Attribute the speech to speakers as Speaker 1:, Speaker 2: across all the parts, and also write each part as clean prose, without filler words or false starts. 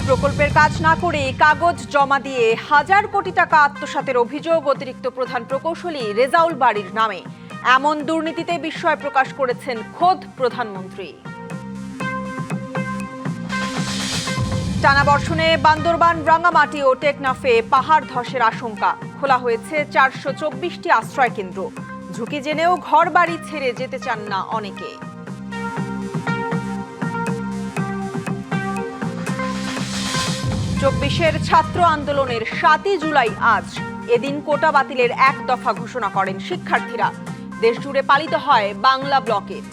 Speaker 1: প্রকল্পের কাজ না করে কাগজ জমা দিয়ে হাজার কোটি টাকা আত্মসাতের অভিযোগ অতিরিক্ত প্রধান প্রকৌশলী রেজাউল বারীর নামে। এমন দুর্নীতিতে বিস্ময় প্রকাশ করেছেন খোদ প্রধানমন্ত্রী। টানা বর্ষণে বান্দরবান, রাঙ্গামাটি ও টেকনাফে পাহাড় ধসের আশঙ্কা। খোলা হয়েছে 424টি আশ্রয় কেন্দ্র। ঝুঁকি জেনেও ঘর বাড়ি ছেড়ে যেতে চান না অনেকে। 24-এর ছাত্র আন্দোলনের 7ই জুলাই আজ। এদিন কোটা বাতিলের এক দফা ঘোষণা করেন শিক্ষার্থীরা। দেশজুড়ে পালিত হয় বাংলা ব্লকেট।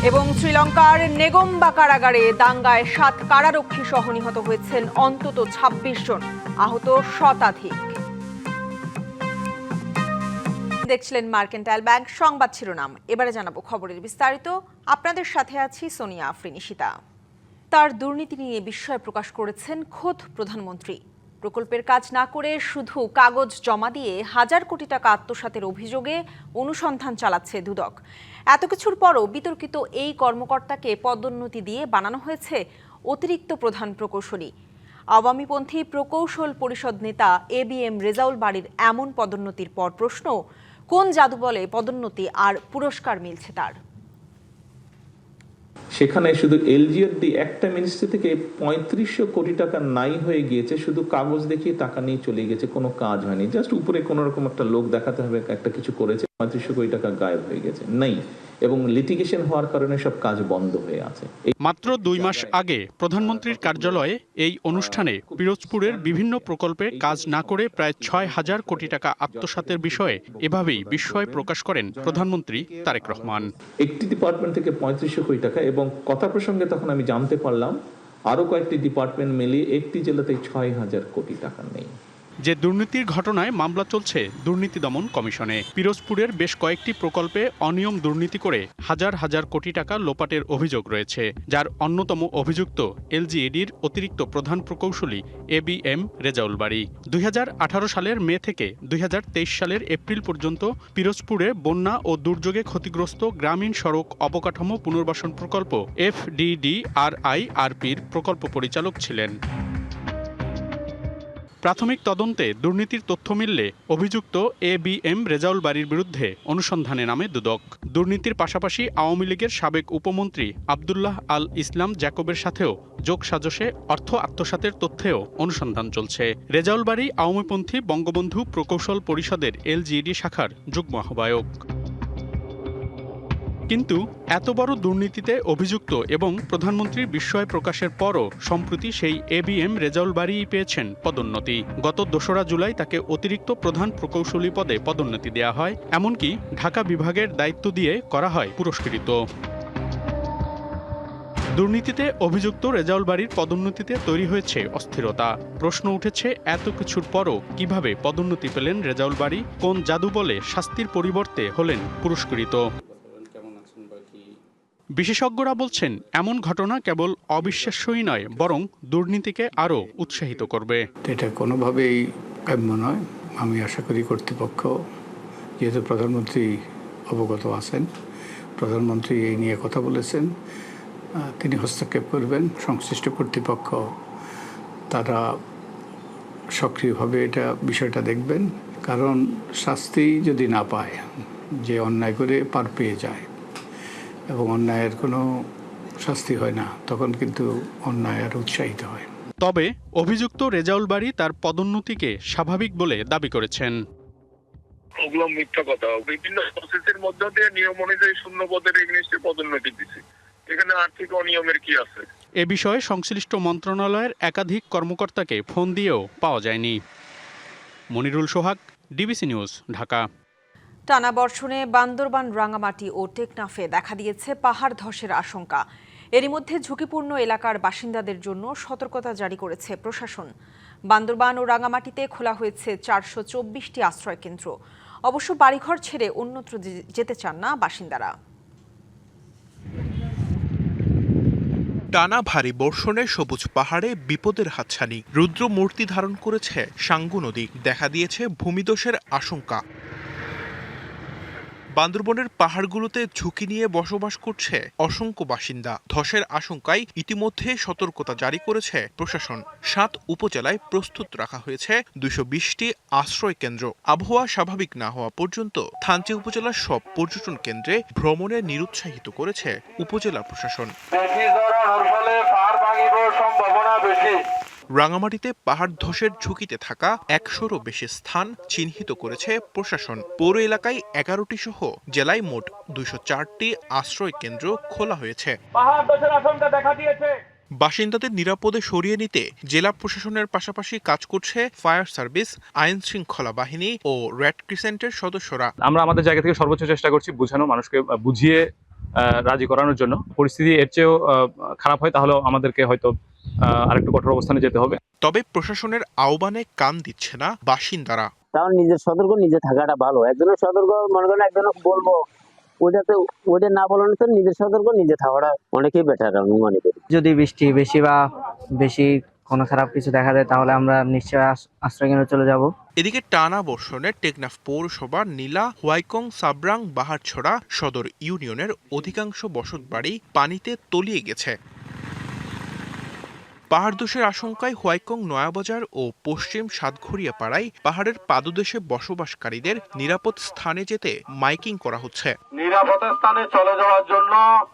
Speaker 1: এবং শ্রীলঙ্কার নেগোম্বা কারাগারে দাঙ্গায় 7 কারারক্ষী সহ নিহত হয়েছেন অন্তত 26 জন, আহত শতাধিক। দেখছিলেন মার্কেন্টাইল ব্যাংক সংবাদ শিরোনাম। এবারে জানাবো খবরের বিস্তারিত। আপনাদের সাথে আছি সোনিয়া আফরিন ঈশিতা। তার দুর্নীতি নিয়ে বিস্ময় প্রকাশ করেছেন খোদ প্রধানমন্ত্রী। প্রকল্পের কাজ না করে শুধু কাগজ জমা দিয়ে হাজার কোটি টাকা আত্মসাতের অভিযোগে অনুসন্ধান চালাচ্ছে দুদক। এত কিছুর পরও বিতর্কিত এই কর্মকর্তাকে পদোন্নতি দিয়ে বানানো হয়েছে অতিরিক্ত প্রধান প্রকৌশলী। আওয়ামীপন্থী প্রকৌশল পরিষদ নেতা ABM রেজাউল বারীর এমন পদোন্নতির পর প্রশ্ন, কোন জাদু বলে পদোন্নতি আর পুরস্কার মিলছে তার?
Speaker 2: সেখানে শুধু LGRD একটা মিনিস্ট্রি থেকে 3500 কোটি টাকা নাই হয়ে গিয়েছে, শুধু কাগজ দেখিয়ে টাকা নিয়ে চলে গেছে, কোনো কাজ হয়নি। জাস্ট উপরে কোনো রকম একটা লোক দেখাতে হবে একটা কিছু করেছে, 3500 কোটি টাকা গায়েব হয়ে গেছে নেই, এবং লিটিগেশন হওয়ার কারণে সব কাজ বন্ধ হয়ে আছে।
Speaker 3: মাত্র 2 মাস আগে প্রধানমন্ত্রীর কার্যালয়ে এই অনুষ্ঠানে পিরোজপুরের বিভিন্ন প্রকল্পে কাজ না করে প্রায় 6000 কোটি টাকা আত্মসাতের বিষয়ে এভাবেই বিস্ময় প্রকাশ করেন প্রধানমন্ত্রী তারেক রহমান।
Speaker 2: একটি ডিপার্টমেন্ট থেকে 3500 কোটি টাকা, এবং কথা প্রসঙ্গে তখন আমি জানতে পারলাম আরো কয়েকটি ডিপার্টমেন্ট মিলিয়ে একটি জেলাতে 6000 কোটি টাকা নেই।
Speaker 3: যে দুর্নীতির ঘটনায় মামলা চলছে দুর্নীতি দমন কমিশনে। পিরোজপুরের বেশ কয়েকটি প্রকল্পে অনিয়ম দুর্নীতি করে হাজার হাজার কোটি টাকা লোপাটের অভিযোগ রয়েছে, যার অন্যতম অভিযুক্ত LGEDর অতিরিক্ত প্রধান প্রকৌশলী ABM রেজাউল বারী। 2018 সালের মে থেকে 2023 সালের এপ্রিল পর্যন্ত পিরোজপুরে বন্যা ও দুর্যোগে ক্ষতিগ্রস্ত গ্রামীণ সড়ক অবকাঠামো পুনর্বাসন প্রকল্প FDDRIRPর প্রকল্প পরিচালক ছিলেন। প্রাথমিক তদন্তে দুর্নীতির তথ্য মিললে অভিযুক্ত ABM রেজাউল বারীর বিরুদ্ধে অনুসন্ধানে নামে দুদক। দুর্নীতির পাশাপাশি আওয়ামী লীগের সাবেক উপমন্ত্রী আব্দুল্লাহ আল ইসলাম জ্যাকবের সাথেও যোগসাজশে অর্থ আত্মসাতের তথ্যেও অনুসন্ধান চলছে। রেজাউল বারী আওয়ামীপন্থী বঙ্গবন্ধু প্রকৌশল পরিষদের LGED শাখার যুগ্ম আহ্বায়ক। কিন্তু এত বড় দুর্নীতিতে অভিযুক্ত এবং প্রধানমন্ত্রীর বিস্ময় প্রকাশের পরও সম্প্রতি সেই ABM রেজাউল বারীই পেয়েছেন পদোন্নতি। গত 2রা জুলাই তাকে অতিরিক্ত প্রধান প্রকৌশলী পদে পদোন্নতি দেওয়া হয়, এমনকি ঢাকা বিভাগের দায়িত্ব দিয়ে করা হয় পুরস্কৃত। দুর্নীতিতে অভিযুক্ত রেজাউল বারীর পদোন্নতিতে তৈরি হয়েছে অস্থিরতা। প্রশ্ন উঠেছে, এত কিছুর পরও কিভাবে পদোন্নতি পেলেন রেজাউল বারী? কোন জাদু বলে শাস্তির পরিবর্তে হলেন পুরস্কৃত? বিশেষজ্ঞরা বলছেন, এমন ঘটনা কেবল অবিশ্বাস্যই নয়, বরং দুর্নীতিকে আরও উৎসাহিত করবে।
Speaker 4: এটা কোনোভাবেই কাম্য নয়। আমি আশা করি কর্তৃপক্ষ, যেহেতু প্রধানমন্ত্রী অবগত আছেন, প্রধানমন্ত্রী এই নিয়ে কথা বলেছেন, তিনি হস্তক্ষেপ করবেন। সংশ্লিষ্ট কর্তৃপক্ষ তারা সক্রিয়ভাবে এটা বিষয়টা দেখবেন, কারণ শাস্তি যদি না পায়, যে অন্যায় করে পার পেয়ে যায় এবং অন্যায়ের কোনো শাস্তি হয় না, তখন কিন্তু অন্যায় আর উৎসাহিত হয়।
Speaker 3: তবে অভিযুক্ত রেজাউল বারী তার পদোন্নতিকে স্বাভাবিক বলে দাবি করেছেন।
Speaker 5: ওগুলো মিথ্যা কথা। বিভিন্ন প্রসেসের মধ্য দিয়ে নিয়ম অনুযায়ী শূন্য পদের এগেইনস্টে পদোন্নতি দিচ্ছে। এখানে আর্থিক অনিয়মের কি আছে?
Speaker 3: এ বিষয়ে সংশ্লিষ্ট মন্ত্রণালয়ের একাধিক কর্মকর্তাকে ফোন দিয়েও পাওয়া যায়নি। মনিরুল সোহাগ, DBC নিউজ, ঢাকা।
Speaker 1: টানা বর্ষণে বান্দরবান, রাঙ্গামাটি ও টেকনাফে দেখা দিয়েছে পাহাড় ধসের আশঙ্কা। এরই মধ্যে ঝুঁকিপূর্ণ এলাকার বাসিন্দাদের জন্য সতর্কতা জারি করেছে প্রশাসন। বান্দরবান ও রাঙ্গামাটিতে খোলা হয়েছে 424টি আশ্রয় কেন্দ্র। অবশ্য বাড়িঘর ছেড়ে অন্যত্র যেতে চান না বাসিন্দারা।
Speaker 6: টানা ভারী বর্ষণে সবুজ পাহাড়ে বিপদের হাতছানি। রুদ্র মূর্তি ধারণ করেছে সাঙ্গু নদী। দেখা দিয়েছে ভূমিধসের আশঙ্কা। বান্দরবনের পাহাড়গুলোতে ঝুঁকি নিয়ে বসবাস করছে অসংখ্য বাসিন্দা। ধসের আশঙ্কায় ইতিমধ্যে সতর্কতা জারি করেছে প্রশাসন। 7 উপজেলায় প্রস্তুত রাখা হয়েছে 220টি আশ্রয় কেন্দ্র। আবহাওয়া স্বাভাবিক না হওয়া পর্যন্ত থানচি উপজেলার সব পর্যটন কেন্দ্রে ভ্রমণে নিরুৎসাহিত করেছে উপজেলা প্রশাসন। রাঙামাটিতে পাহাড় ধসের ঝুঁকিতে থাকা 100রও বেশি স্থান চিহ্নিত করেছে প্রশাসন। পৌর এলাকায় 11টি সহ জেলায় মোট 204টি আশ্রয় কেন্দ্র খোলা হয়েছে। বাসিন্দাদের নিরাপদে সরিয়ে নিতে জেলা প্রশাসনের পাশাপাশি কাজ করছে ফায়ার সার্ভিস, আইন শৃঙ্খলা বাহিনী ও রেড ক্রিসেন্টের সদস্যরা।
Speaker 7: আমরা আমাদের জায়গা থেকে সর্বোচ্চ চেষ্টা করছি বোঝানো, মানুষকে বুঝিয়ে রাজি করানোর জন্য। পরিস্থিতি এর চেয়েও খারাপ হয় তাহলে আমাদেরকে হয়তো আরেকটু কঠোর অবস্থানে যেতে হবে।
Speaker 6: তবে প্রশাসনের আহ্বানে কান দিচ্ছে না বাসিন্দারা।
Speaker 8: তাও নিজের সতর্ক নিজে থাকাটা ভালো। একজনের সতর্ক মনে করেন একজনকে বলবো ওইটা না বলানো তো নিজের সতর্ক নিজে থাকাটা অনেকই বেটার আমি মনে করি।
Speaker 9: যদি বৃষ্টি বেশি বা বেশি কোনো খারাপ কিছু দেখা যায় তাহলে আমরা নিশ্চয়ই আশ্রয় কেন্দ্রে চলে যাব।
Speaker 6: এদিকে টানা বর্ষণে টেকনাফ পৌরসভার নীলা, হোয়াইকং, সাবরাং, বাহারছড়া সদর ইউনিয়নের অধিকাংশ বসতবাড়ি পানিতে তলিয়ে গেছে। পাহাড় ধসের আশঙ্কায় হোয়াইকং, নয়াবাজার ও পশ্চিম সাতঘরিয়া পাড়ায় পাহাড়ের পাদদেশে বসবাসকারীদের নিরাপদ স্থানে যেতে মাইকিং করা হচ্ছে।
Speaker 10: নিরাপদ স্থানে চলে যাওয়ার জন্য।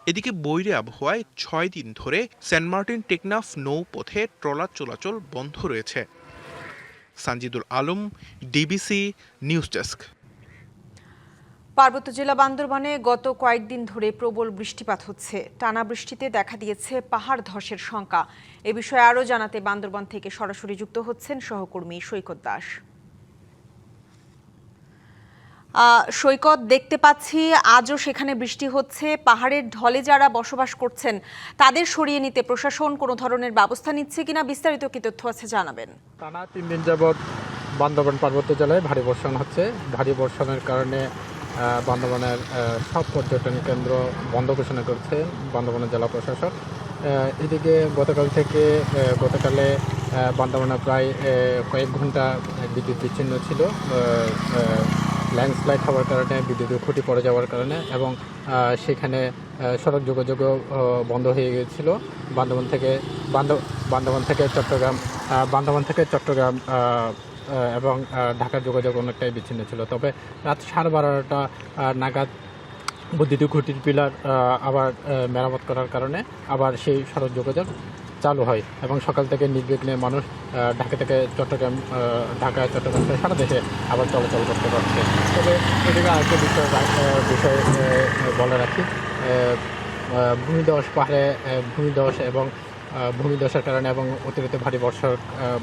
Speaker 6: এদিকে বৈরী আবহাওয়ায় 6 দিন ধরে সেন্ট মার্টিন টেকনাফ নৌপথে ট্রলার চলাচল বন্ধ রয়েছে। Sanjidul Alam, DBC news desk.
Speaker 1: পার্বত্য জেলা বান্দরবানে গত কয়েকদিন ধরে প্রবল বৃষ্টিপাত হচ্ছে। টানা বৃষ্টিতে দেখা দিয়েছে পাহাড় ধসের শঙ্কা। এ বিষয়ে আরও জানাতে বান্দরবান থেকে সরাসরি যুক্ত হচ্ছেন সহকর্মী সৈকত দাস। সৈকত, দেখতে পাচ্ছি আজও সেখানে বৃষ্টি হচ্ছে। পাহাড়ের ঢলে যারা বসবাস করছেন তাদের সরিয়ে নিতে প্রশাসন কোনো ধরনের ব্যবস্থা নিচ্ছে কিনা, বিস্তারিত কি তথ্য আছে জানাবেন।
Speaker 11: টানা 3 দিন যাবৎ বান্দরবান পার্বত্য জেলায় ভারী বর্ষণ হচ্ছে। ভারী বর্ষণের কারণে বান্দরবানের সব পর্যটন কেন্দ্র বন্ধ ঘোষণা করছে বান্দরবানের জেলা প্রশাসক। এদিকে গতকালে বান্দরবানে প্রায় কয়েক ঘন্টা বিদ্যুৎ বিচ্ছিন্ন ছিল ল্যান্ডস্লাইড হওয়ার কারণে, বিদ্যুতের খুঁটি পড়ে যাওয়ার কারণে, এবং সেখানে সড়ক যোগাযোগও বন্ধ হয়ে গিয়েছিল। বান্দরবান থেকে চট্টগ্রাম এবং ঢাকার যোগাযোগ অনেকটাই বিচ্ছিন্ন ছিল। তবে রাত 12:30 নাগাদ বৈদ্যুতিক খুঁটির পিলার আবার মেরামত করার কারণে আবার সেই সড়ক যোগাযোগ চালু হয় এবং সকাল থেকে নির্বিঘ্নে মানুষ ঢাকা চট্টগ্রাম সারা দেশে আবার চলাচল করতে পারছে। তবে এদিকে আরেকটা বিষয় বলে রাখি, পাহাড়ে ভূমিধসের কারণে এবং অতিরিক্ত ভারী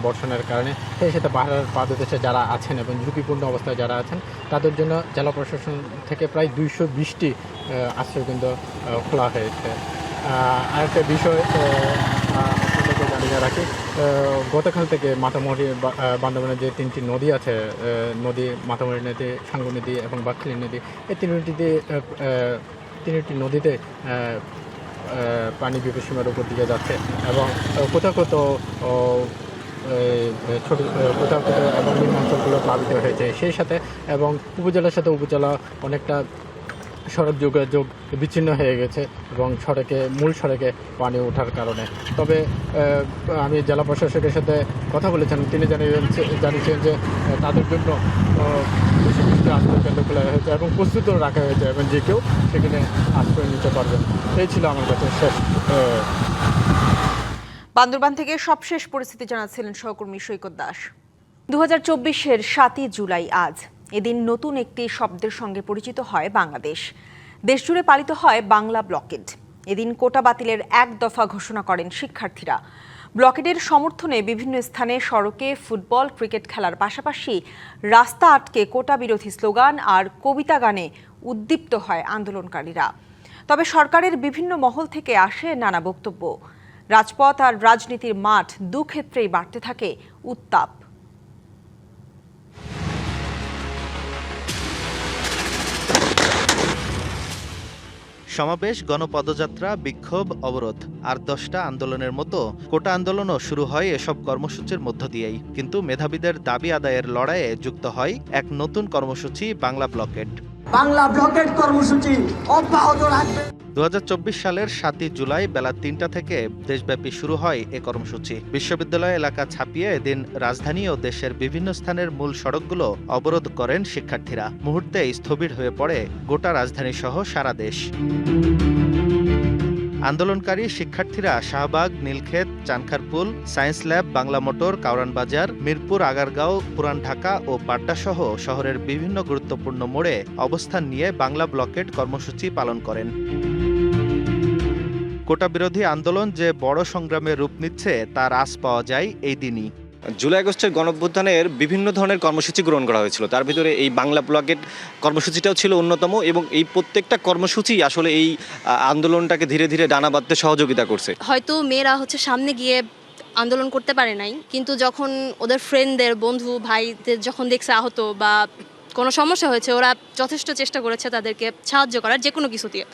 Speaker 11: বর্ষণের কারণে সেই সাথে পাহাড়ের পাদদেশে যারা আছেন এবং ঝুঁকিপূর্ণ অবস্থায় যারা আছেন তাদের জন্য জেলা প্রশাসন থেকে প্রায় 220টি আশ্রয়কেন্দ্র খোলা হয়েছে। আরেকটা বিষয় আপনাদেরকে জানিয়ে রাখি, গতকাল থেকে মাতামুহুরী বান্দরবানের যে 3টি নদী আছে, মাতামুহুরী নদী, সাঙ্গু নদী এবং বাকখালী নদী, এই তিনটি নদীতে পানি বিপদসীমার উপর দিকে যাচ্ছে এবং কোথাও এবং নিম্নাঞ্চলগুলো প্লাবিত হয়েছে। সেই সাথে এবং উপজেলার সাথে উপজেলা অনেকটা সড়ক যোগাযোগ বিচ্ছিন্ন হয়ে গেছে এবং মূল সড়কে পানি ওঠার কারণে। তবে আমি জেলা প্রশাসকের সাথে কথা বলেছেন, তিনি জানিয়েছেন যে তাদের জন্য আশ্রয় কেন্দ্র খোলা হয়েছে এবং প্রস্তুত রাখা হয়েছে এবং যে কেউ সেখানে আশ্রয় নিতে পারবেন। এই ছিল আমার কাছে শেষ।
Speaker 1: বান্দরবান থেকে সবশেষ পরিস্থিতি জানাচ্ছিলেন সহকর্মী সৈকত দাস। 2024-এর 7ই জুলাই আজ। এদিন নতুন একটি শব্দের সঙ্গে পরিচিত হয় বাংলাদেশ। দেশজুড়ে পালিত হয় বাংলা ব্লকেড। এদিন কোটা বাতিলের 1 দফা ঘোষণা করেন শিক্ষার্থীরা। ব্লকেডের সমর্থনে বিভিন্ন স্থানে সড়কে ফুটবল, ক্রিকেট খেলার পাশাপাশি রাস্তা আটকে কোটা বিরোধী স্লোগান আর কবিতা গানে উদ্দীপ্ত হয় আন্দোলনকারীরা। তবে সরকারের বিভিন্ন মহল থেকে আসে নানা বক্তব্য। রাজপথ আর রাজনীতির মাঠ দুক্ষেত্রেই বাড়তে থাকে উত্তাপ।
Speaker 12: সমাবেশ, গণপদযাত্রা, বিক্ষোভ, অবরোধ আর 10টা আন্দোলনের মতো কোটা আন্দোলনও শুরু হয় এসব কর্মসূচির মধ্য দিয়েই। কিন্তু মেধাবীদের দাবি আদায়ের লড়াইয়ে যুক্ত হয় এক নতুন কর্মসূচি, বাংলা ব্লকেড।
Speaker 10: বাংলা ব্লকেট কর্মসূচি অব্যাহত রাখবে।
Speaker 12: 2024 সালের 7 জুলাই বেলা 3টা থেকে দেশব্যাপী শুরু হয় এ কর্মসূচি। বিশ্ববিদ্যালয় এলাকা ছাপিয়ে এদিন রাজধানী ও দেশের বিভিন্ন স্থানের মূল সড়কগুলো অবরোধ করেন শিক্ষার্থীরা। মুহূর্তে স্থবির হয়ে পড়ে গোটা রাজধানী সহ সারা দেশ। আন্দোলনকারী শিক্ষার্থীরা Shahbag, Nilkhet, Chankharpul, science lab, Bangla motor, Kawran বাজার, মিরপুর, আগারগাঁও, পুরান ঢাকা ও বাড্ডা সহ শহরের বিভিন্ন গুরুত্বপূর্ণ মোড়ে অবস্থান নিয়ে বাংলা ব্লকেট কর্মসূচি পালন করেন। কোটা বিরোধী আন্দোলন যে বড় সংগ্রামে রূপ নিচ্ছে তার আঁচ পাওয়া যায় এই দিনই।
Speaker 13: জুলাই আগস্টের গণঅভ্যুত্থানের বিভিন্ন ধরনের কর্মসূচি গ্রহণ করা হয়েছিল, তার ভিতরে এই বাংলা ব্লকেট কর্মসূচিটাও ছিল অন্যতম, এবং এই প্রত্যেকটা কর্মসূচি আসলে এই আন্দোলনটাকে ধীরে ধীরে ডানা বাঁধতে সহযোগিতা করছে।
Speaker 14: হয়তো মেয়েরা সামনে গিয়ে আন্দোলন করতে পারে নাই, কিন্তু যখন ওদের ফ্রেন্ডদের, বন্ধু ভাইদের যখন দেখছে আহত বা কোনো সমস্যা হয়েছে, ওরা যথেষ্ট চেষ্টা করেছে তাদেরকে সাহায্য করার যে কোনো কিছু দিয়ে।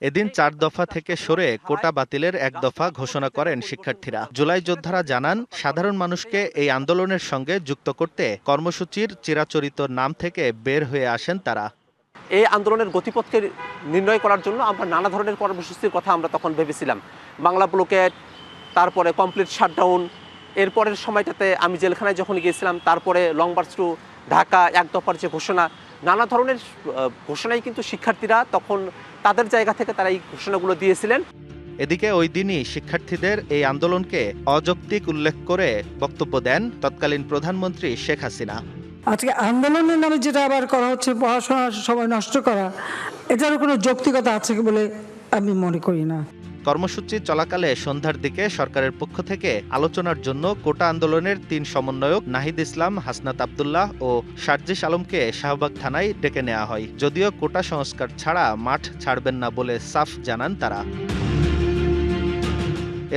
Speaker 12: এদিন 4 দফা থেকে সরে কোটা বাতিলের 1 দফা ঘোষণা করেন শিক্ষার্থীরা। জুলাই যোদ্ধারা জানান, সাধারণ মানুষকে এই আন্দোলনের সঙ্গে যুক্ত করতে কর্মসূচির চিরাচরিত নাম থেকে বের হয়ে আসেন তারা।
Speaker 15: এই আন্দোলনের গতিপথকে নির্ণয় করার জন্য আমরা নানা ধরনের কর্মসূচির কথা আমরা তখন ভেবেছিলাম। বাংলা ব্লকেট, তারপরে কমপ্লিট শাটডাউন, এরপরের সময়টাতে আমি জেলখানায় যখন গিয়েছিলাম, তারপরে লং মার্চ টু ঢাকা, 1 দফার যে ঘোষণা, নানা ধরনের ঘোষণাই কিন্তু শিক্ষার্থীরা তখন তাদের জায়গা থেকে তারা এই ঘোষণাগুলো দিয়েছিলেন।
Speaker 12: এদিকে ওই দিনই শিক্ষার্থীদের এই আন্দোলনকে অযৌক্তিক উল্লেখ করে বক্তব্য দেন তৎকালীন প্রধানমন্ত্রী শেখ হাসিনা।
Speaker 16: আজকে আন্দোলনের নামে যেটা আবার করা হচ্ছে, পড়াশোনার সময় নষ্ট করা, এটারও কোনো যৌক্তিকতা আছে বলে আমি মনে করি না।
Speaker 12: কর্মসূচি চলাকালে সন্ধ্যার দিকে সরকারের পক্ষ থেকে আলোচনার জন্য কোটা আন্দোলনের 3 সমন্বয়ক নাহিদ ইসলাম, হাসনাত আব্দুল্লাহ ও সার্জিস আলমকে শাহবাগ থানায় ডেকে নেওয়া হয়। যদিও কোটা সংস্কার ছাড়া মাঠ ছাড়বেন না বলে সাফ জানান তারা।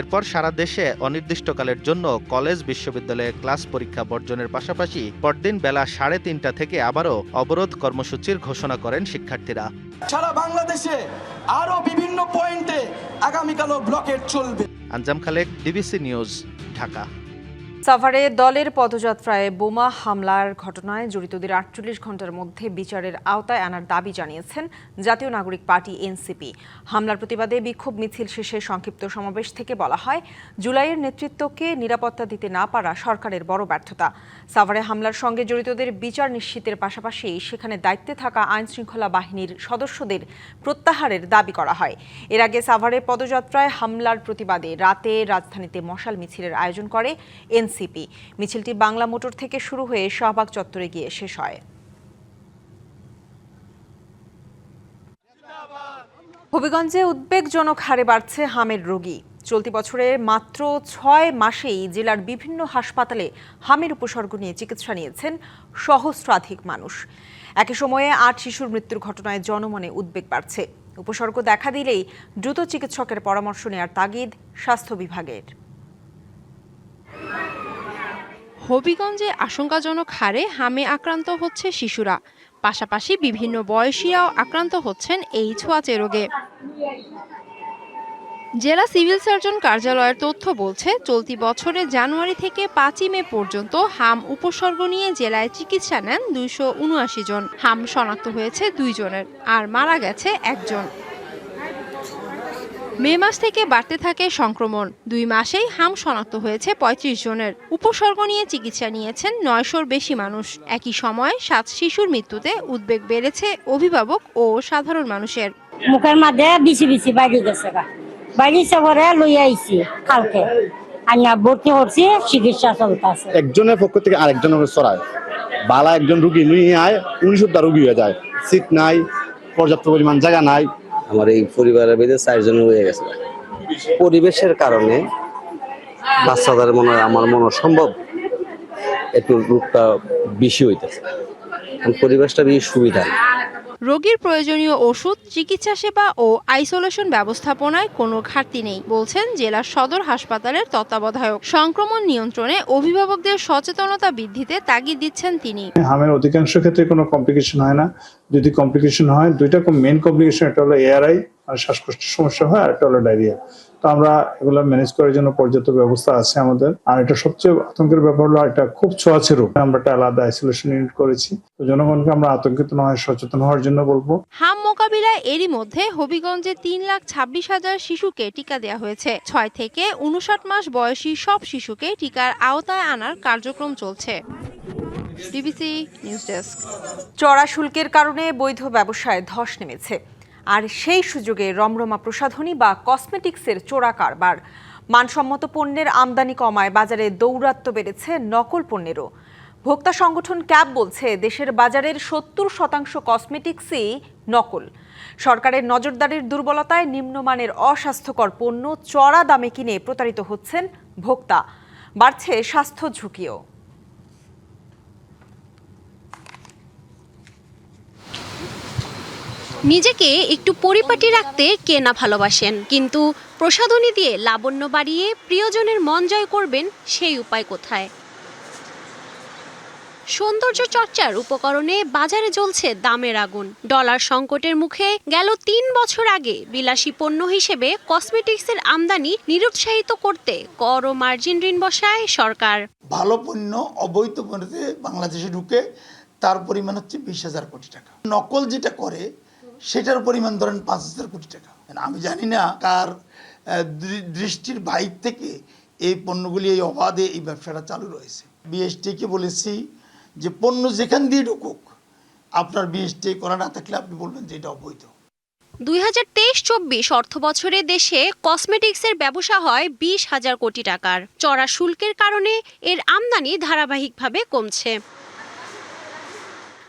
Speaker 12: এরপর সারা দেশে অনির্দিষ্টকালের জন্য কলেজ, বিশ্ববিদ্যালয়ে ক্লাস পরীক্ষা বর্জনের পাশাপাশি পরদিন বেলা 3:30 থেকে আবারও অবরোধ কর্মসূচির ঘোষণা করেন শিক্ষার্থীরা।
Speaker 10: সারা বাংলাদেশে আরো বিভিন্ন পয়েন্টে আগামীকালও ব্লকেট চলবে।
Speaker 12: আঞ্জাম খালেক, ডিবিসি নিউজ, ঢাকা।
Speaker 1: সাভারে দলের পদযাত্রায় বোমা হামলার ঘটনায় জড়িতদের 48 ঘণ্টার মধ্যে বিচারের আওতায় আনার দাবি জানিয়েছেন জাতীয় নাগরিক পার্টি এনসিপি। হামলার প্রতিবাদে বিক্ষোভ মিছিল শেষে সংক্ষিপ্ত সমাবেশ থেকে বলা হয়, জুলাইয়ের নেতৃত্বকে নিরাপত্তা দিতে না পারা সরকারের বড় ব্যর্থতা। সাভারে হামলার সঙ্গে জড়িতদের বিচার নিশ্চিতের পাশাপাশি সেখানে দায়িত্বে থাকা আইনশৃঙ্খলা বাহিনীর সদস্যদের প্রত্যাহারের দাবি করা হয়। এর আগে সাভারে পদযাত্রায় হামলার প্রতিবাদে রাতে রাজধানীতে মশাল মিছিলের আয়োজন করে এনসিপি। মিছিলটি বাংলা মোটর থেকে শুরু হয়ে শাহবাগ চত্বরে গিয়ে শেষ হয়। হবিগঞ্জে উদ্বেগজনক হারে বাড়ছে হামের রোগী। চলতি বছরের মাত্র 6 মাসেই জেলার বিভিন্ন হাসপাতালে হামের উপসর্গ নিয়ে চিকিৎসা নিয়েছেন সহস্রাধিক মানুষ। একই সময়ে 8 শিশুর মৃত্যুর ঘটনায় জনমনে উদ্বেগ বাড়ছে। উপসর্গ দেখা দিলেই দ্রুত চিকিৎসকের পরামর্শ নেওয়ার তাগিদ স্বাস্থ্য বিভাগের।
Speaker 17: হবিগঞ্জে আশঙ্কাজনক হারে হামে আক্রান্ত হচ্ছে শিশুরা, পাশাপাশি বিভিন্ন বয়সীরাও আক্রান্ত হচ্ছেন এই ছোঁয়াচে রোগে। জেলা সিভিল সার্জন কার্যালয়ের তথ্য বলছে, চলতি বছরের জানুয়ারি থেকে 5 মে পর্যন্ত হাম উপসর্গ নিয়ে জেলায় চিকিৎসা নেন 279 জন। হাম শনাক্ত হয়েছে 2 জনের, আর মারা গেছে 1 জন। মে মাস থেকে বাড়তে থাকে সংক্রমণ। 2 মাসেই হাম শনাক্ত হয়েছে 35 জনের। উপসর্গ নিয়ে চিকিৎসা নিয়েছেন 900-র বেশি মানুষ। একই সময় 7 শিশুর মৃত্যুতে উদ্বেগ বেড়েছে অভিভাবক ও সাধারণ মানুষের।
Speaker 18: মুখের মধ্যে বিচি বিচি বাইরে গেছে, বাইরে পরে লই আইছি কালকে, আইনা ভর্তি হচ্ছি, চিকিৎসা চলতেছে।
Speaker 19: একজনের পক্ষ থেকে আরেকজনের ছড়ায়, বালা একজন রুগী নিয়ে আয় 19টা রুগী হয়ে যায়, সিট নাই, পর্যাপ্ত পরিমাণ জায়গা নাই।
Speaker 20: আমার এই পরিবারের ভিতরে 4 জন হয়ে গেছে। পরিবেশের কারণে বাচ্চাদের আমার মনে সম্ভব একটু রোগটা বেশি হইতেছে, পরিবেশটা বেশি সুবিধা।
Speaker 17: রোগীর প্রয়োজনীয় ওষুধ, চিকিৎসা সেবা ও আইসোলেশন ব্যবস্থাপনায় কোনো ঘাটতি নেই বলছেন জেলার সদর হাসপাতালের তত্ত্বাবধায়ক। সংক্রমণ নিয়ন্ত্রণে অভিভাবকদের সচেতনতা বৃদ্ধিতে তাগিদ দিচ্ছেন তিনি।
Speaker 21: হামের অধিকাংশ ক্ষেত্রে কোনো কমপ্লিকেশন হয় না। যদি কমপ্লিকেশন হয়, 2টা মেইন কমপ্লিকেশন, একটা হলো এআরআই আর শ্বাসকষ্টের সমস্যা হয়, আর একটা হলো ডায়রিয়া। তো আমরা এগুলো ম্যানেজ করার জন্য পর্যাপ্ত ব্যবস্থা আছে আমাদের। আর এটা সবচেয়ে আতঙ্কের ব্যাপার হলো একটা খুব ছোঁয়াচে রোগ, আমরা একটা আলাদা আইসোলেশন ইউনিট করেছি। তো জনগণকে আমরা আতঙ্কিত না হয়ে সচেতন হওয়ার জন্য বলবো।
Speaker 17: হাম মোকাবিলায় এরই মধ্যে হবিগঞ্জে 3,26,000 শিশুকে টিকা দেওয়া হয়েছে। 6 থেকে 59 মাস বয়সী সব শিশুকে টিকার আওতায় আনার কার্যক্রম চলছে। DBC news desk.
Speaker 1: চড়া শুল্কের কারণে বৈধ ব্যবসায় ধস নেমেছে, আর সেই সুযোগে রমরমা প্রসাধনী বা কসমেটিক্সের চোরা কারবার। মানসম্মত পণ্যের আমদানি কমায় বাজারে দৌরাত্ম্য বেড়েছে নকল পণ্যেরও। ভোক্তা সংগঠন ক্যাব বলছে, দেশের বাজারের 70% কসমেটিক্সই নকল। সরকারের নজরদারির দুর্বলতায় নিম্নমানের অস্বাস্থ্যকর পণ্য চড়া দামে কিনে প্রতারিত হচ্ছেন ভোক্তা। বাড়ছে স্বাস্থ্য ঝুঁকিও।
Speaker 2: নিজেকে একটু পরিপাটি রাখতে কে না ভালোবাসেন, কিন্তু প্রসাধনী দিয়ে লাবণ্য বাড়িয়ে প্রিয়জনের মন জয় করবেন, সেই উপায় কোথায়? সৌন্দর্য চর্চার উপকরণে বাজারে জ্বলছে দামের আগুন। ডলার সংকটের মুখে গেল 3 বছর আগে বিলাসী পণ্য হিসেবে কসমেটিক্সের আমদানি নিরুৎসাহিত করতে কর ও মার্জিন ঋণ বসায় সরকার।
Speaker 22: ভালো পণ্য অবৈধ পণ্যতে বাংলাদেশে ঢুকে তার পরিমাণ হচ্ছে 20,000 কোটি টাকা। নকল যেটা করে সেটার পরিমাণ ধরেন 5,000 কোটি টাকা। আমি জানি না কার দৃষ্টির বাইর থেকে এই পণ্যগুলি এই অবাধে এই ব্যবসাটা চালু রয়েছে। বিএসটিকে বলেছি যে পণ্য যেখান দিয়ে ঢুকুক, আপনার বিএসটি করা না থাকলে আপনি বলবেন যে এটা অবৈধ।
Speaker 2: 2023-24 অর্থ বছরে দেশে কসমেটিক্সের ব্যবসা হয় 20,000 কোটি টাকার। চড়া শুল্কের কারণে এর আমদানি ধারাবাহিকভাবে কমছে,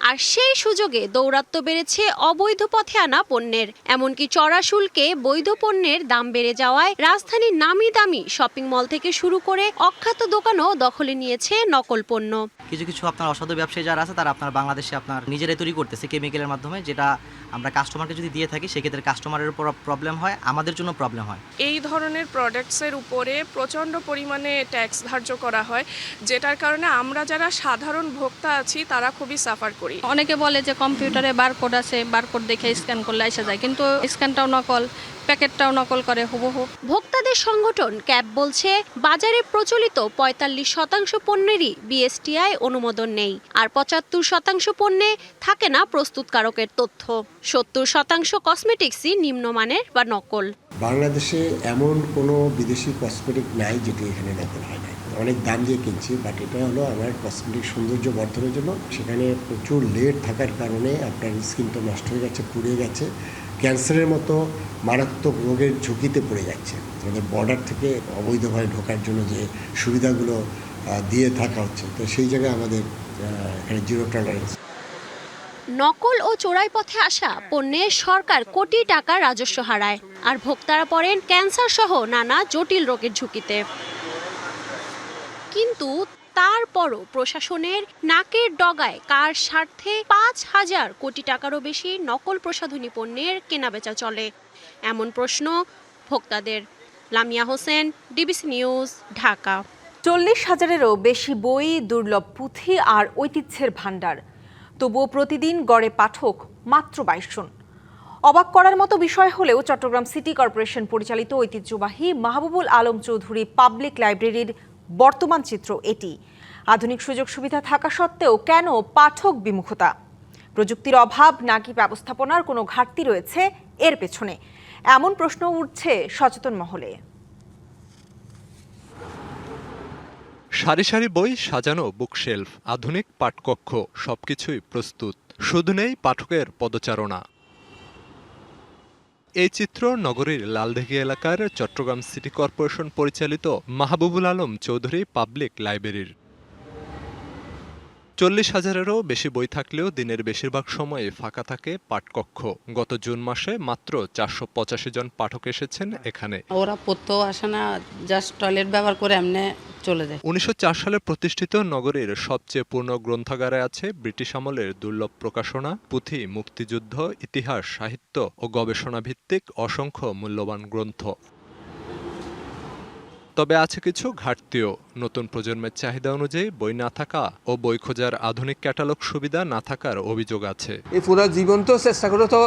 Speaker 2: আর সেই সুযোগে দৌরাত্ম্য বেড়েছে অবৈধ পথে আনা পণ্যের। এমনকি চড়া শুল্কে বৈধ পণ্যের দাম বেড়ে যাওয়ায় রাজধানীর নামি দামি শপিং মল থেকে শুরু করে অখ্যাত দোকানও দখলে নিয়েছে নকল পণ্য।
Speaker 23: কিছু কিছু আপনার অসাধু ব্যবসায়ী যারা আছে তারা আপনার বাংলাদেশে আপনার নিজেরাই তৈরি করতেছে কেমিক্যালের মাধ্যমে, যেটা আমরা কাস্টমারকে যদি দিয়ে থাকি সেক্ষেত্রে কাস্টমারের উপর প্রবলেম হয়, আমাদের জন্য প্রবলেম হয়।
Speaker 24: এই ধরনের প্রোডাক্টসের উপরে প্রচণ্ড পরিমাণে ট্যাক্স ধার্য করা হয়, যেটার কারণে আমরা যারা সাধারণ ভোক্তা আছি তারা খুবই সাফার করি।
Speaker 25: অনেকে বলে যে কম্পিউটারে বারকোড আছে, বারকোড দেখে স্ক্যান করলে এসে যায়, কিন্তু স্ক্যানটাও নকল, প্যাকেটটাও নকল করে হুবহু।
Speaker 2: ভোক্তাদের সংগঠন ক্যাব বলছে, বাজারে প্রচলিত 45% পণ্যেরই বিএসটিআই অনুমোদন নেই, আর 75% পণ্যে থাকে না প্রস্তুতকারকের তথ্য। 70% কসমেটিক্সই নিম্নমানের বা নকল।
Speaker 26: বাংলাদেশে এমন কোনো বিদেশি কসমেটিক নাই যেটি এখানে নকল হয় না। অনেক দাম দিয়ে কিনছি, বাট এটা হলো আমার কসমেটিক সৌন্দর্য বর্ধনের জন্য। সেখানে প্রচুর লেট থাকার কারণে আপনার স্কিনটা নষ্ট হয়ে গেছে, পুড়ে গেছে, ক্যান্সারের মতো মারাত্মক রোগের ঝুঁকিতে পড়ে যাচ্ছে। আমাদের বর্ডার থেকে অবৈধভাবে ঢোকার জন্য যে সুবিধাগুলো দিয়ে থাকা হচ্ছে, তো সেই জায়গায় আমাদের এখানে জিরো টলারেন্স।
Speaker 2: নকল ও চোরাই পথে আসা পণ্যে সরকার কোটি টাকা রাজস্ব হারায়, আর ভোক্তারা পড়েন ক্যান্সার সহ নানা জটিল রোগের ঝুঁকিতে। কিন্তু তারপরও প্রশাসনের নাকের ডগায় কার স্বার্থে 5,000 কোটি টাকারও বেশি নকল প্রসাধনী পণ্যের কেনাবেচা চলে, এমন প্রশ্ন ভোক্তাদের। Lamia Hossain, DBC news, Dhaka.
Speaker 1: 40,000-এরও বেশি বই, দুর্লভ পুঁথি আর ঐতিহ্যের ভাণ্ডার, তবুও প্রতিদিন গড়ে পাঠক মাত্র 22 জন। অবাক করার মতো বিষয় হলেও চট্টগ্রাম সিটি কর্পোরেশন পরিচালিত ঐতিহ্যবাহী মাহবুবুল আলম চৌধুরী পাবলিক লাইব্রেরির বর্তমান চিত্র এটি। আধুনিক সুযোগ সুবিধা থাকা সত্ত্বেও কেন পাঠক বিমুখতা? প্রযুক্তির অভাব নাকি ব্যবস্থাপনার কোনো ঘাটতি রয়েছে এর পেছনে? এমন প্রশ্ন উঠছে সচেতন মহলে।
Speaker 27: সারি সারি বই সাজানো বুকশেলফ, আধুনিক পাঠকক্ষ, সবকিছুই প্রস্তুত, শুধু নেই পাঠকের পদচারণা। এই চিত্র নগরীর লালদিঘি এলাকার চট্টগ্রাম সিটি কর্পোরেশন পরিচালিত মাহবুবুল আলম চৌধুরী পাবলিক লাইব্রেরির। 40,000-এরও বেশি বই থাকলেও দিনের বেশিরভাগ সময়ে ফাঁকা থাকে পাঠকক্ষ। গত জুন মাসে মাত্র 485 জন পাঠক এসেছেন এখানে।
Speaker 28: ওরা পড়তেও আসে না, জাস্ট টয়লেট ব্যবহার করে এমনি চলে যায়।
Speaker 27: 1904 সালে প্রতিষ্ঠিত নগরীর সবচেয়ে পুরনো গ্রন্থাগারে আছে ব্রিটিশ আমলের দুর্লভ প্রকাশনা, পুঁথি, মুক্তিযুদ্ধ, ইতিহাস, সাহিত্য ও গবেষণা ভিত্তিক অসংখ্য মূল্যবান গ্রন্থ। তবে আছে কিছু ঘাটতিও। নতুন প্রজন্মের চাহিদা অনুযায়ী বই না থাকা ও বই খোঁজার আধুনিক ক্যাটালগ সুবিধা না থাকার অভিযোগ আছে।
Speaker 3: এই পুরো জীবন তো চেষ্টা করে তো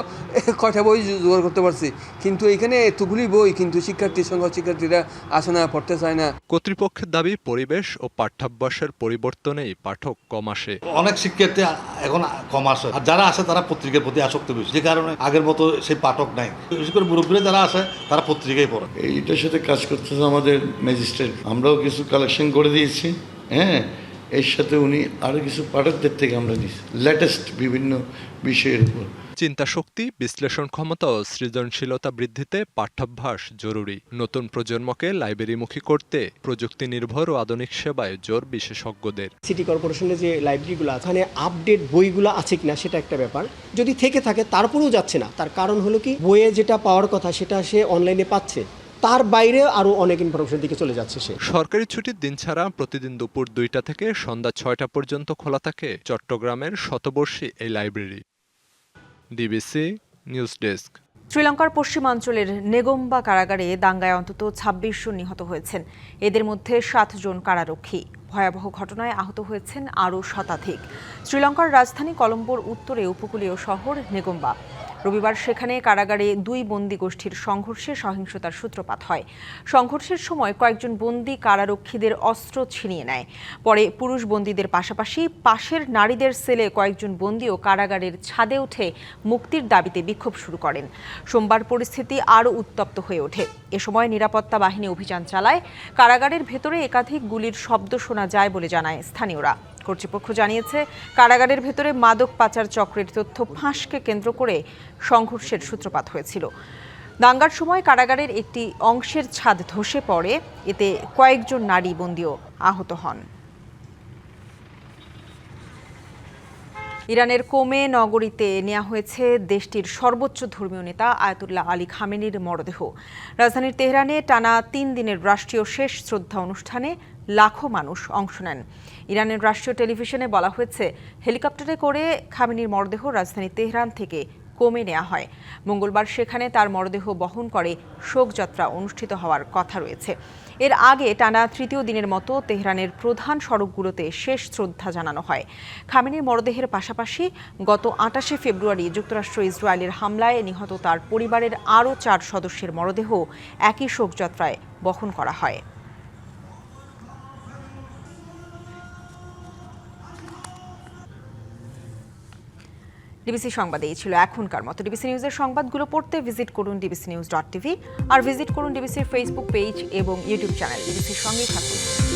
Speaker 3: কয়টা বই জোগাড় করতে পারছি, কিন্তু এখানে এতগুলি বই কিন্তু শিক্ষার্থীরা আসে না, পড়তে চায় না।
Speaker 27: কর্তৃপক্ষের দাবি পরিবেশ ও পাঠ্যাভ্যাসের পরিবর্তনেই পাঠক কম আসে।
Speaker 4: অনেক শিক্ষার্থী এখন কম আসে, আর যারা আসে তারা পত্রিকার প্রতি আসক্ত বেশি, যে কারণে আগের মতো সেই পাঠক নাই। বিশেষ করে মুরব্বীরা যারা আসে তারা পত্রিকাই পড়ে।
Speaker 5: এইটার সাথে কাজ করতেছে আমাদের ম্যাজিস্ট্রেট, আমরাও কিছু কালেকশন করে দিয়েছি। হ্যাঁ, এর সাথে উনি আরো কিছু পাঠকদের থেকে আমরা দিচ্ছি লেটেস্ট বিভিন্ন বিষয়ের উপর।
Speaker 27: চিন্তা শক্তি, বিশ্লেষণ ক্ষমতা ও সৃজনশীলতা বৃদ্ধিতে পাঠ্যাভ্যাস জরুরি। নতুন প্রজন্মকে লাইব্রেরিমুখী করতে প্রযুক্তি নির্ভর ও আধুনিক সেবায় জোর বিশেষজ্ঞদের।
Speaker 6: সিটি কর্পোরেশনের যে লাইব্রেরিগুলো ওখানে আপডেট বইগুলো আছে কিনা সেটা একটা ব্যাপার, যদি থেকে থাকে তারপরেও যাচ্ছে না, তার কারণ হলো কি বইয়ে যেটা পাওয়ার কথা সেটা সে অনলাইনে পাচ্ছে, তার বাইরে আরো অনেক ইনফরমেশন দিকে চলে যাচ্ছে সে।
Speaker 27: সরকারি ছুটির দিন ছাড়া প্রতিদিন দুপুর 2টা থেকে সন্ধ্যা 6টা পর্যন্ত খোলা থাকে চট্টগ্রামের শতবর্ষী এই লাইব্রেরি। DBC news desk.
Speaker 1: শ্রীলঙ্কার পশ্চিমাঞ্চলের নেগোম্বা কারাগারে দাঙ্গায় অন্তত 26 জন নিহত হয়েছেন। এদের মধ্যে 7 জন কারারক্ষী। ভয়াবহ ঘটনায় আহত হয়েছেন আরও শতাধিক। শ্রীলঙ্কার রাজধানী কলম্বোর উত্তরে উপকূলীয় শহর নেগোম্বা। রবিবার সেখানে কারাগারে 2 বন্দী গোষ্ঠীর সংঘর্ষে সহিংসতার সূত্রপাত হয়। সংঘর্ষের সময় কয়েকজন বন্দী কারারক্ষীদের অস্ত্র ছিনিয়ে নেয়। পরে পুরুষ বন্দীদের পাশাপাশি পাশের নারীদের সেলে কয়েকজন বন্দীও কারাগারের ছাদে উঠে মুক্তির দাবিতে বিক্ষোভ শুরু করেন। সোমবার পরিস্থিতি আরও উত্তপ্ত হয়ে ওঠে। এ সময় নিরাপত্তা বাহিনী অভিযান চালায়। কারাগারের ভেতরে একাধিক গুলির শব্দ শোনা যায় বলে জানায় স্থানীয়রা। কর্তৃপক্ষ জানিয়েছে, কারাগারের ভেতরে মাদক পাচার চক্রের তথ্য ফাঁসকে কেন্দ্র করে সংঘর্ষের সূত্রপাত হয়েছিল। দাঙ্গার সময় কারাগারের একটি অংশের ছাদ ধসে পড়ে, এতে কয়েকজন নারী বন্দীও আহত হন। ইরানের কোমে নগরীতে নেওয়া হয়েছে দেশটির সর্বোচ্চ ধর্মীয় নেতা আয়াতুল্লাহ আলী খামেনির মরদেহ। রাজধানীর তেহরানে টানা 3 দিনের রাষ্ট্রীয় শেষ শ্রদ্ধা অনুষ্ঠানে লাখো মানুষ অংশ নেন। ইরানের রাষ্ট্রীয় টেলিভিশনে বলা হয়েছে, হেলিকপ্টারে করে খামেনির মরদেহ রাজধানী তেহরান থেকে কোমে নেওয়া হয়। মঙ্গলবার সেখানে তার মরদেহ বহন করে শোকযাত্রা অনুষ্ঠিত হওয়ার কথা রয়েছে। এর আগে টানা 3য় দিনের মতো তেহরানের প্রধান সড়কগুলোতে শেষ শ্রদ্ধা জানানো হয়। খামেনির মরদেহের পাশাপাশি গত 28শে ফেব্রুয়ারি যুক্তরাষ্ট্র ইসরায়েলের হামলায় নিহত তার পরিবারের আরও 4 সদস্যের মরদেহ একই শোকযাত্রায় বহন করা হয়। ডিবিসি সংবাদ এই ছিল এখনকার মতো। ডিবিসি নিউজের সংবাদগুলো পড়তে ভিজিট করুন dbcnews.tv আর ভিজিট করুন ডিবিসির ফেসবুক পেজ এবং ইউটিউব চ্যানেল। ডিবিসির সঙ্গেই থাকুন।